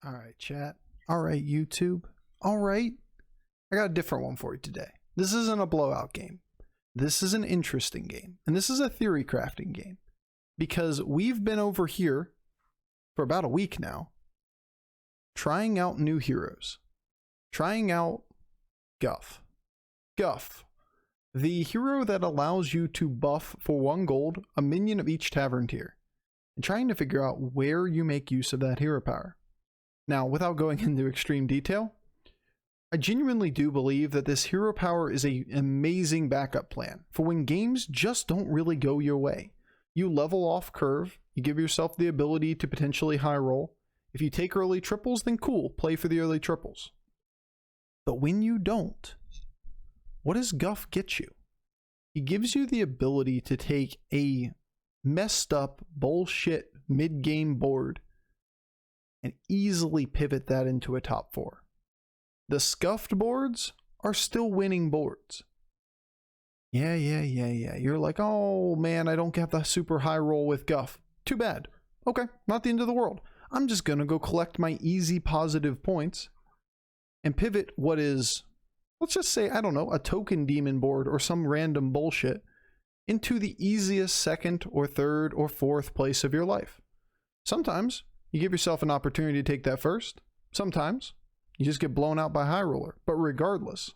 All right, chat. All right, YouTube. All right. I got a different one for you today. This isn't a blowout game. This is an interesting game. And this is a theory crafting game. Because we've been over here for about a week now, trying out new heroes. Trying out Guff. Guff, the hero that allows you to buff for 1 gold a minion of each tavern tier. And trying to figure out where you make use of that hero power. Now, without going into extreme detail, I genuinely do believe that this hero power is an amazing backup plan for when games just don't really go your way. You level off curve, you give yourself the ability to potentially high roll. If you take early triples, then cool, play for the early triples. But when you don't, what does Guff get you? He gives you the ability to take a messed up bullshit mid-game board and easily pivot that into a top 4. The scuffed boards are still winning boards. Yeah. You're like, oh man, I don't get the super high roll with Guff. Too bad. Okay, not the end of the world. I'm just gonna go collect my easy positive points and pivot what is, let's just say, I don't know, a token demon board or some random bullshit into the easiest 2nd or 3rd or 4th place of your life. Sometimes you give yourself an opportunity to take that first. Sometimes you just get blown out by high roller. But regardless,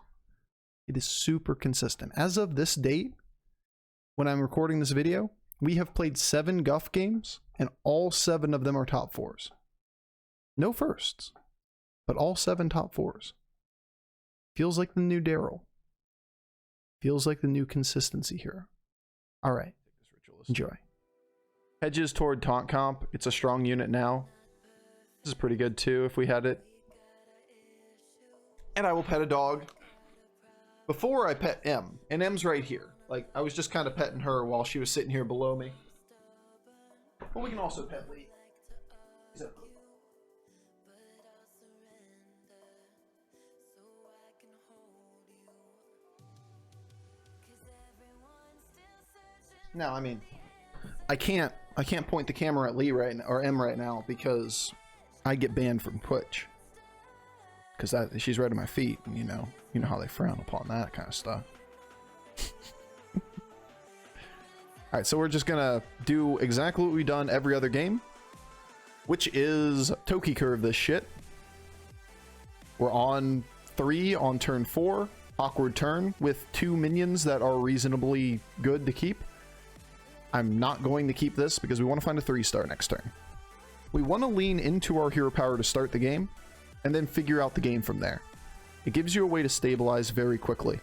it is super consistent. As of this date, when I'm recording this video, we have played 7 Guff games, and all 7 of them are top 4s. No firsts, but all 7 top 4s. Feels like the new Daryl. Feels like the new consistency here. All right, enjoy. Hedges toward taunt comp. It's a strong unit now. This is pretty good too if we had it. And I will pet a dog. Before I pet M, and M's right here. Like, I was just kind of petting her while she was sitting here below me. But we can also pet Lee. Now, I mean, I can't point the camera at Lee right now, or M right now, because I get banned from Twitch. Because she's right at my feet, and you know how they frown upon that kind of stuff. Alright, so we're just gonna do exactly what we've done every other game, which is Toki curve this shit. We're on 3 on turn 4, awkward turn, with 2 minions that are reasonably good to keep. I'm not going to keep this because we want to find a 3-star next turn. We want to lean into our hero power to start the game, and then figure out the game from there. It gives you a way to stabilize very quickly.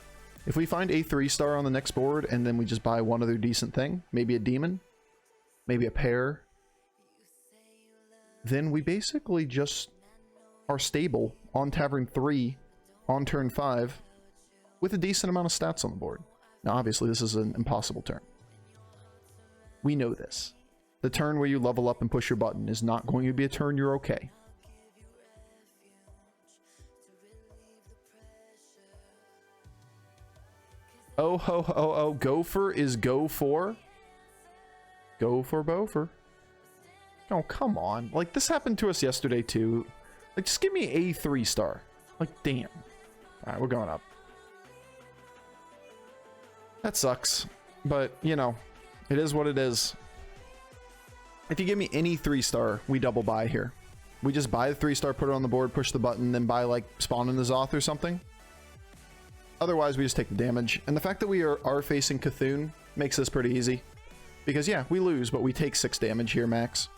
If we find a 3-star on the next board, and then we just buy one other decent thing, maybe a demon, maybe a pair, then we basically just are stable on Tavern 3 on turn 5 with a decent amount of stats on the board. Now obviously this is an impossible turn. We know this. The turn where you level up and push your button is not going to be a turn you're okay. Oh ho ho oh, Gopher is go for? Go for Bofer. Oh, come on. Like, this happened to us yesterday too. Like, just give me a 3-star. Like, damn. Alright, we're going up. That sucks. But, you know, it is what it is. If you give me any 3-star, we double buy here. We just buy the 3-star, put it on the board, push the button, then buy, like, Spawn in the Zoth or something. Otherwise, we just take the damage. And the fact that we are facing Cthulhu makes this pretty easy. Because, yeah, we lose, but we take 6 damage here, max.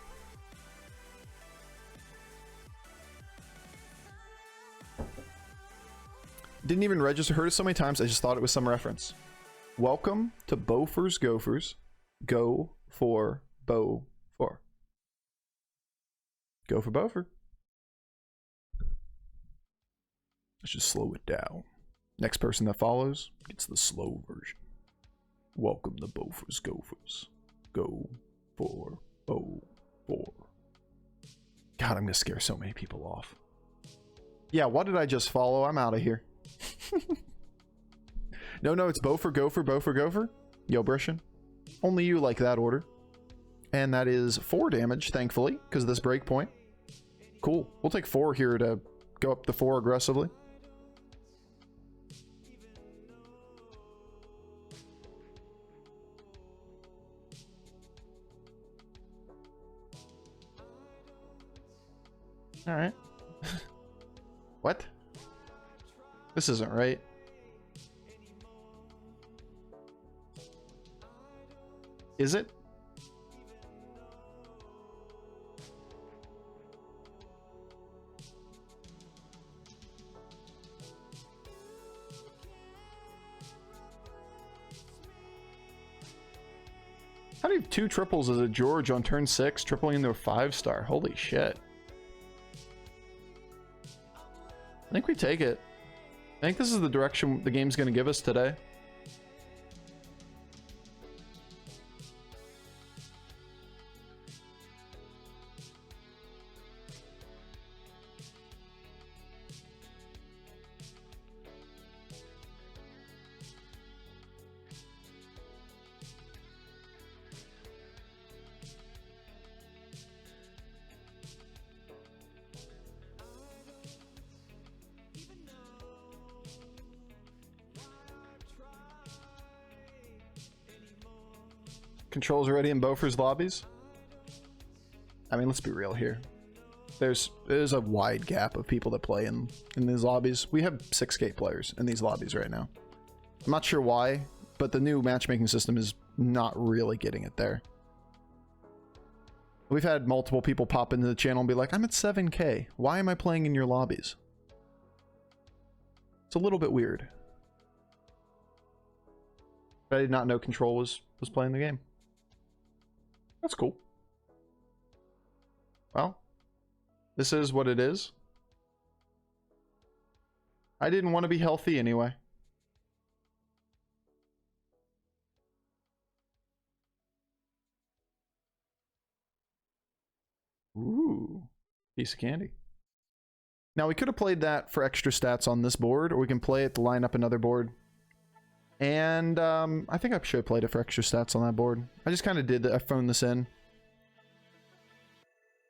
Didn't even register. Heard it so many times, I just thought it was some reference. Welcome to Bofer's Gophers. Go for Bofer. Go for Bofer. Let's just slow it down. Next person that follows gets the slow version. Welcome to Bofer's Gophers. Go for Bofer. God, I'm gonna scare so many people off. Yeah, what did I just follow? I'm out of here. No, it's Bofer, Gopher, Bofer, Gopher. Yo, Brishan. Only you like that order. And that is 4 damage, thankfully, because of this breakpoint. Cool. We'll take 4 here to go up the 4 aggressively. All right. What? This isn't right. Is it? How do you have 2 triples as a George on turn 6, tripling into a 5-star? Holy shit. I think we take it. I think this is the direction the game's going to give us today. Controls already in Beaufort's lobbies. I mean, let's be real here. There's a wide gap of people that play in these lobbies. We have 6K players in these lobbies right now. I'm not sure why, but the new matchmaking system is not really getting it there. We've had multiple people pop into the channel and be like, I'm at 7K. Why am I playing in your lobbies? It's a little bit weird. But I did not know Control was playing the game. That's cool. Well, this is what it is. I didn't want to be healthy anyway. Ooh, piece of candy. Now we could have played that for extra stats on this board, or we can play it to line up another board. And I think I should have played it for extra stats on that board. I just kind of did that. I phoned this in.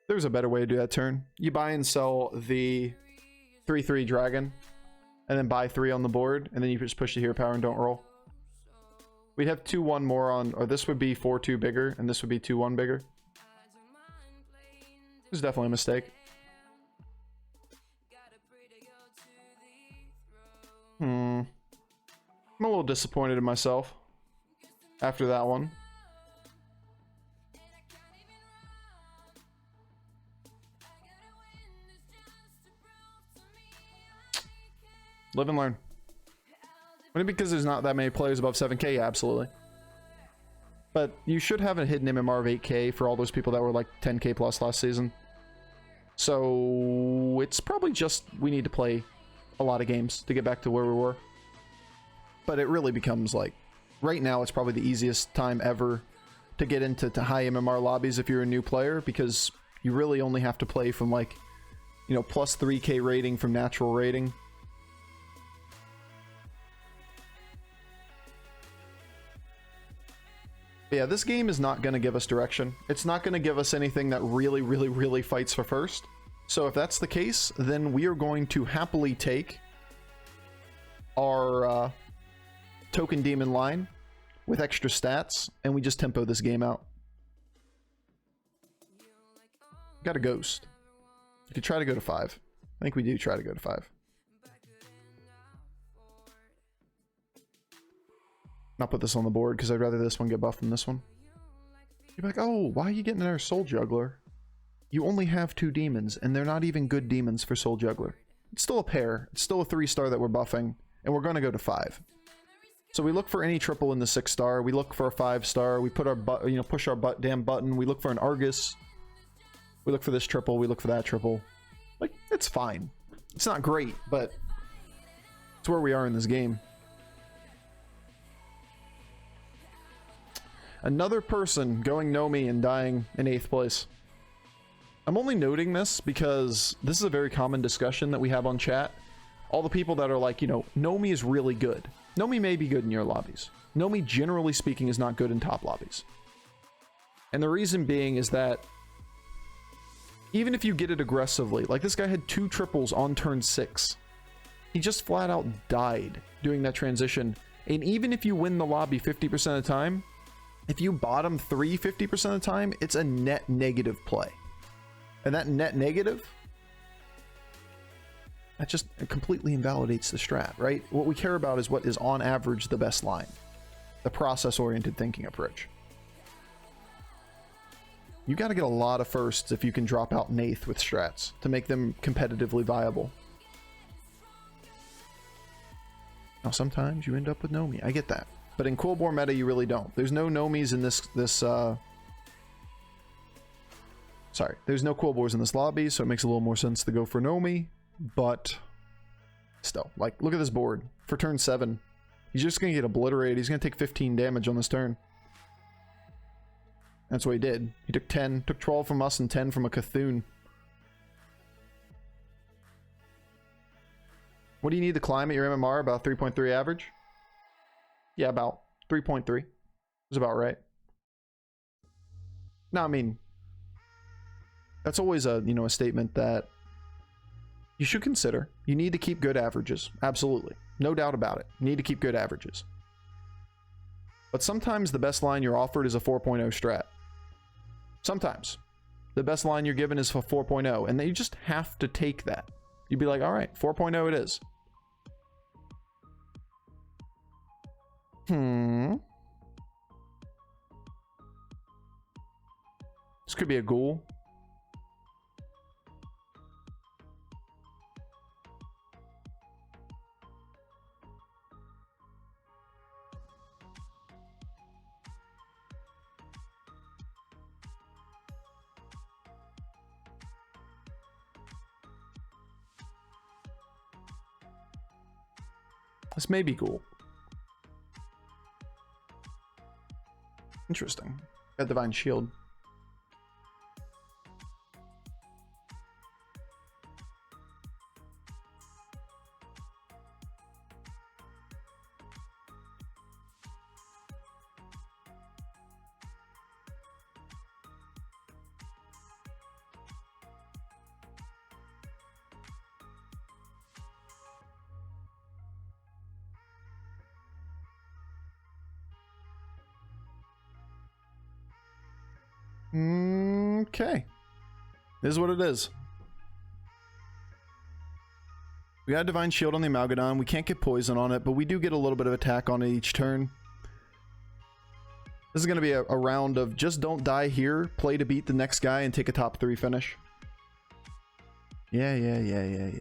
There's a better way to do that turn. You buy and sell the 3/3 dragon, and then buy 3 on the board, and then you just push the hero power and don't roll. We'd have 2/1 more on, or this would be 4/2 bigger, and this would be 2/1 bigger. It was definitely a mistake. I'm a little disappointed in myself after that one. Live and learn. Only because there's not that many players above 7K, yeah, absolutely. But you should have a hidden MMR of 8K for all those people that were like 10K plus last season. So it's probably just we need to play a lot of games to get back to where we were. But it really becomes like, right now it's probably the easiest time ever to get into high MMR lobbies if you're a new player, because you really only have to play from like, you know, plus 3K rating from natural rating. But yeah, this game is not going to give us direction. It's not going to give us anything that really fights for first. So if that's the case, then we are going to happily take our token demon line with extra stats, and we just tempo this game out. Got a ghost. You could try to go to 5. I think we do try to go to 5. Not put this on the board because I'd rather this one get buffed than this one. You're like, oh, why are you getting our soul juggler? You only have 2 demons, and they're not even good demons for soul juggler. It's still a pair. It's still a 3-star that we're buffing, and we're going to go to 5. So we look for any triple in the 6-star. We look for a 5-star. We put our push our damn button. We look for an Argus. We look for this triple. We look for that triple. Like, it's fine. It's not great, but it's where we are in this game. Another person going Nomi and dying in 8th place. I'm only noting this because this is a very common discussion that we have on chat. All the people that are like, you know, Nomi is really good. Nomi may be good in your lobbies. Nomi, generally speaking, is not good in top lobbies. And the reason being is that Even if you get it aggressively, like this guy had 2 triples on turn 6. He just flat out died doing that transition. And even if you win the lobby 50% of the time, if you bottom 3 50% of the time, it's a net negative play. And that net negative, that just completely invalidates the strat, right? What we care about is what is on average the best line. The process-oriented thinking approach. You got to get a lot of firsts if you can drop out Nath with strats to make them competitively viable. Now, sometimes you end up with Nomi. I get that. But in Quillbore meta, you really don't. There's no Nomis in Sorry, there's no Quillbores in this lobby, so it makes a little more sense to go for Nomi. But still, like, look at this board. For turn 7, he's just going to get obliterated. He's going to take 15 damage on this turn. That's what he did. He took 10, took 12 from us and 10 from a Cthulhu. What do you need to climb at your MMR? About 3.3 average? Yeah, about 3.3. Is about right. No, I mean, that's always a, you know, a statement that you should consider. You need to keep good averages. Absolutely. No doubt about it. You need to keep good averages. But sometimes the best line you're offered is a 4.0 strat. Sometimes. The best line you're given is a 4.0, and then you just have to take that. You'd be like, all right, 4.0 it is. This could be a ghoul. This may be ghoul. Interesting. Got Divine Shield. Okay. This is what it is. We got a Divine Shield on the Amalgadon. We can't get poison on it, but we do get a little bit of attack on it each turn. This is going to be a round of just don't die here, play to beat the next guy, and take a top 3 finish. Yeah.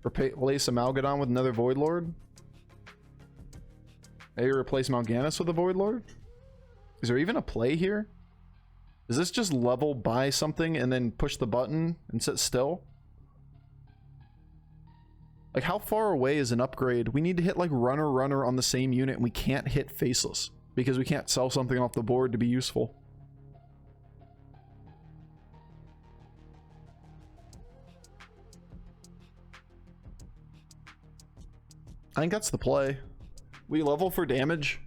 Replace Amalgadon with another Void Lord? Maybe replace Mal'Ganis with a Void Lord? Is there even a play here? Is this just level by something and then push the button and sit still? Like, how far away is an upgrade? We need to hit like runner on the same unit, and we can't hit Faceless because we can't sell something off the board to be useful. I think that's the play. We level for damage.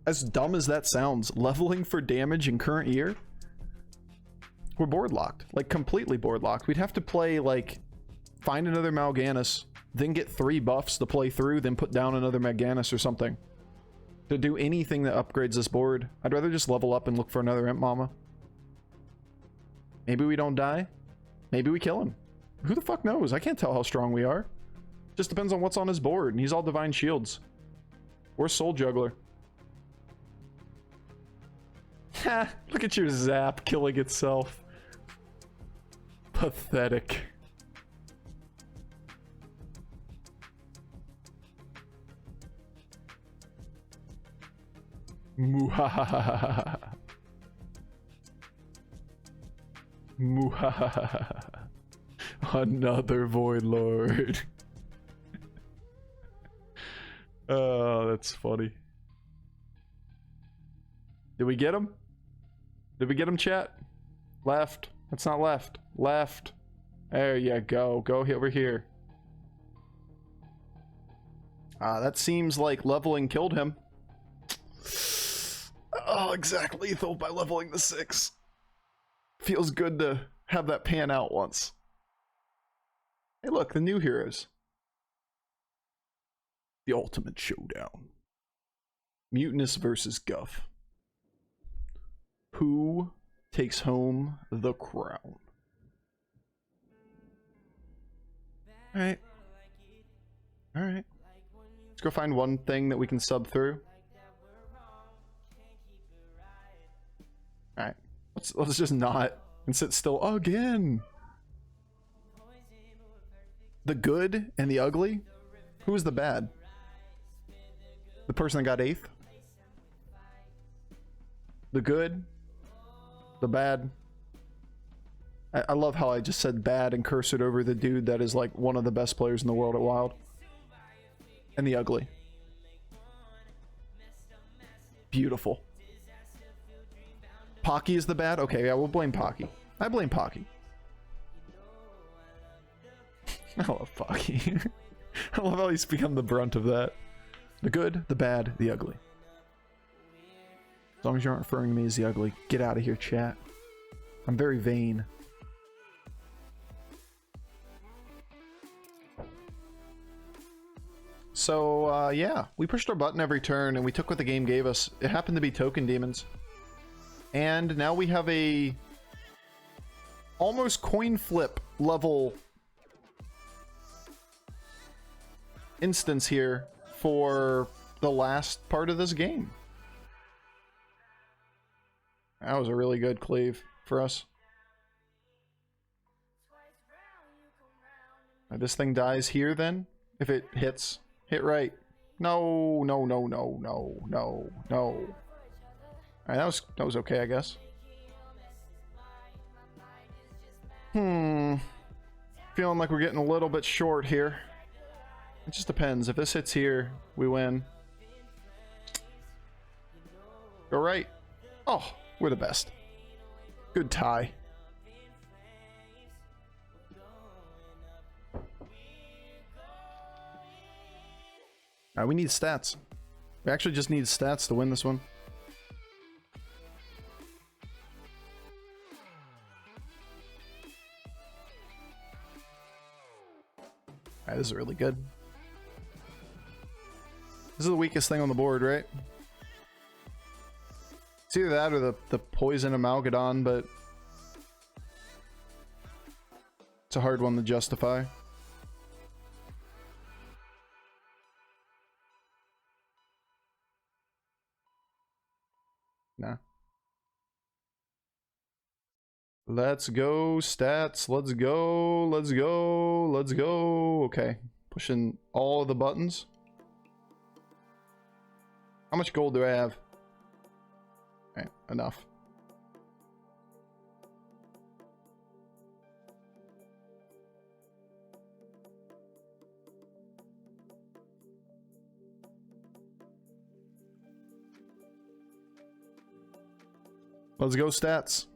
As dumb as that sounds, leveling for damage in current year? We're board locked. Like, completely board locked. We'd have to play, like, find another Mal'Ganis, then get 3 buffs to play through, then put down another Mal'Ganis or something. To do anything that upgrades this board. I'd rather just level up and look for another Imp Mama. Maybe we don't die. Maybe we kill him. Who the fuck knows? I can't tell how strong we are. Just depends on what's on his board, and he's all Divine Shields. Or Soul Juggler. Ha! Look at your Zap killing itself. Pathetic. Muhahaha. Muhahaha. Another Void Lord. Oh, that's funny. Did we get him? Did we get him, chat? Left. That's not left. Left. There you go. Go over here. That seems like leveling killed him. Oh, exact lethal by leveling the 6. Feels good to have that pan out once. Hey, look, the new heroes. The ultimate showdown. Mutinous versus Guff. Who takes home the crown? Alright. Alright. Let's go find one thing that we can sub through. Alright. Let's just not and sit still again. The good and the ugly? Who is the bad? The person that got 8th? The good? The bad? I love how I just said bad and cursored over the dude that is like one of the best players in the world at Wild. And the ugly. Beautiful. Pocky is the bad? Okay, yeah, we'll blame Pocky. I blame Pocky. I love Pocky. I love how he's become the brunt of that. The good, the bad, the ugly. As long as you aren't referring to me as the ugly, get out of here, chat. I'm very vain. So, yeah, we pushed our button every turn and we took what the game gave us. It happened to be token demons. And now we have a almost coin flip level instance here for the last part of this game. That was a really good cleave for us. This thing dies here then? If it hits. Hit right. No, no, no, no, no, no, no. Alright, that was okay, I guess. Feeling like we're getting a little bit short here. It just depends. If this hits here, we win. Go right. Oh, we're the best. Good tie. Alright, we need stats. We actually just need stats to win this one. Alright, this is really good. This is the weakest thing on the board, right? It's either that or the poison Amalgadon, but it's a hard one to justify. Nah. Let's go, stats. Let's go. Let's go. Let's go. Okay. Pushing all of the buttons. How much gold do I have? Alright, enough. Let's go, stats.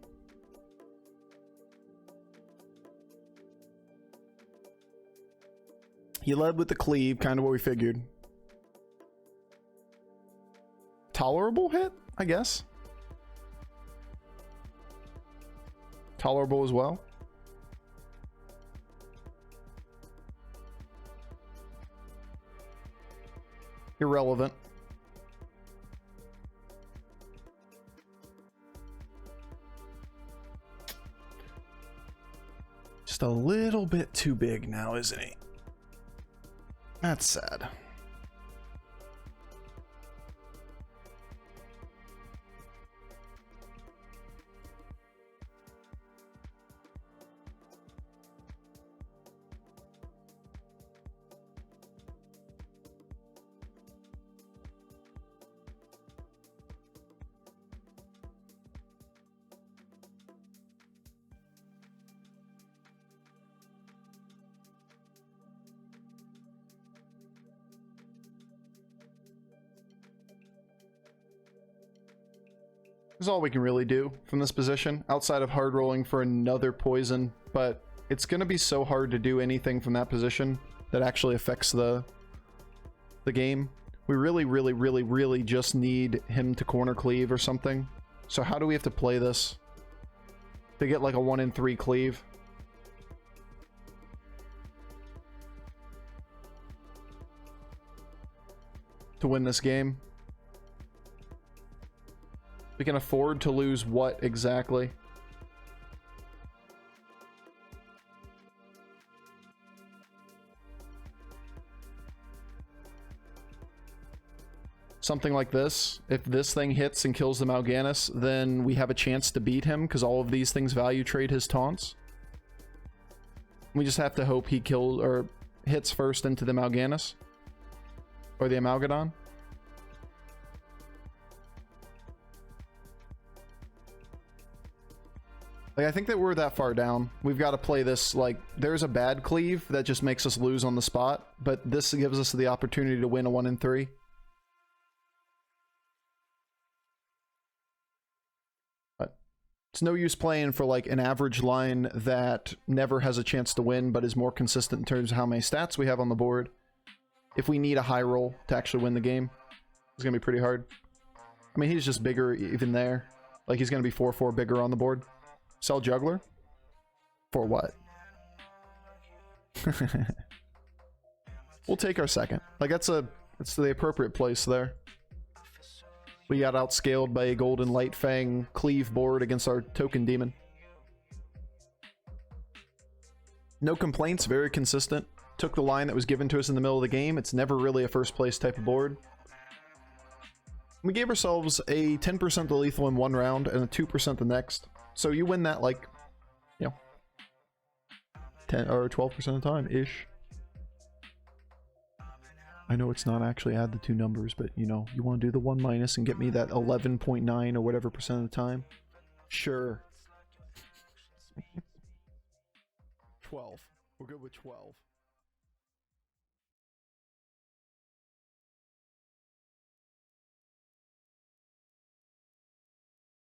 He led with the cleave, kind of what we figured. Tolerable hit, I guess. Tolerable as well. Irrelevant. Just a little bit too big now, isn't he? That's sad. This is all we can really do from this position, outside of hard rolling for another poison, but it's going to be so hard to do anything from that position that actually affects the game. We really just need him to corner cleave or something. So how do we have to play this to get like a 1 in 3 cleave? To win this game? We can afford to lose what exactly? Something like this. If this thing hits and kills the Mal'Ganis, then we have a chance to beat him because all of these things value trade his taunts. We just have to hope he kills or hits first into the Mal'Ganis or the Amalgadon. Like, I think that we're that far down. We've got to play this, like, there's a bad cleave that just makes us lose on the spot, but this gives us the opportunity to win a 1 in 3. But it's no use playing for, like, an average line that never has a chance to win, but is more consistent in terms of how many stats we have on the board. If we need a high roll to actually win the game, it's going to be pretty hard. I mean, he's just bigger even there. Like, he's going to be 4-4 bigger on the board. Sell Juggler? For what? We'll take our second. Like, that's the appropriate place there. We got outscaled by a Golden Light Fang cleave board against our token demon. No complaints, very consistent. Took the line that was given to us in the middle of the game. It's never really a first place type of board. We gave ourselves a 10% to lethal in one round and a 2% the next. So you win that, like, you know, 10 or 12% of the time ish. I know it's not actually add the two numbers, but you know, you want to do the 1 minus and get me that 11.9 or whatever percent of the time. Sure. 12. We're good with 12.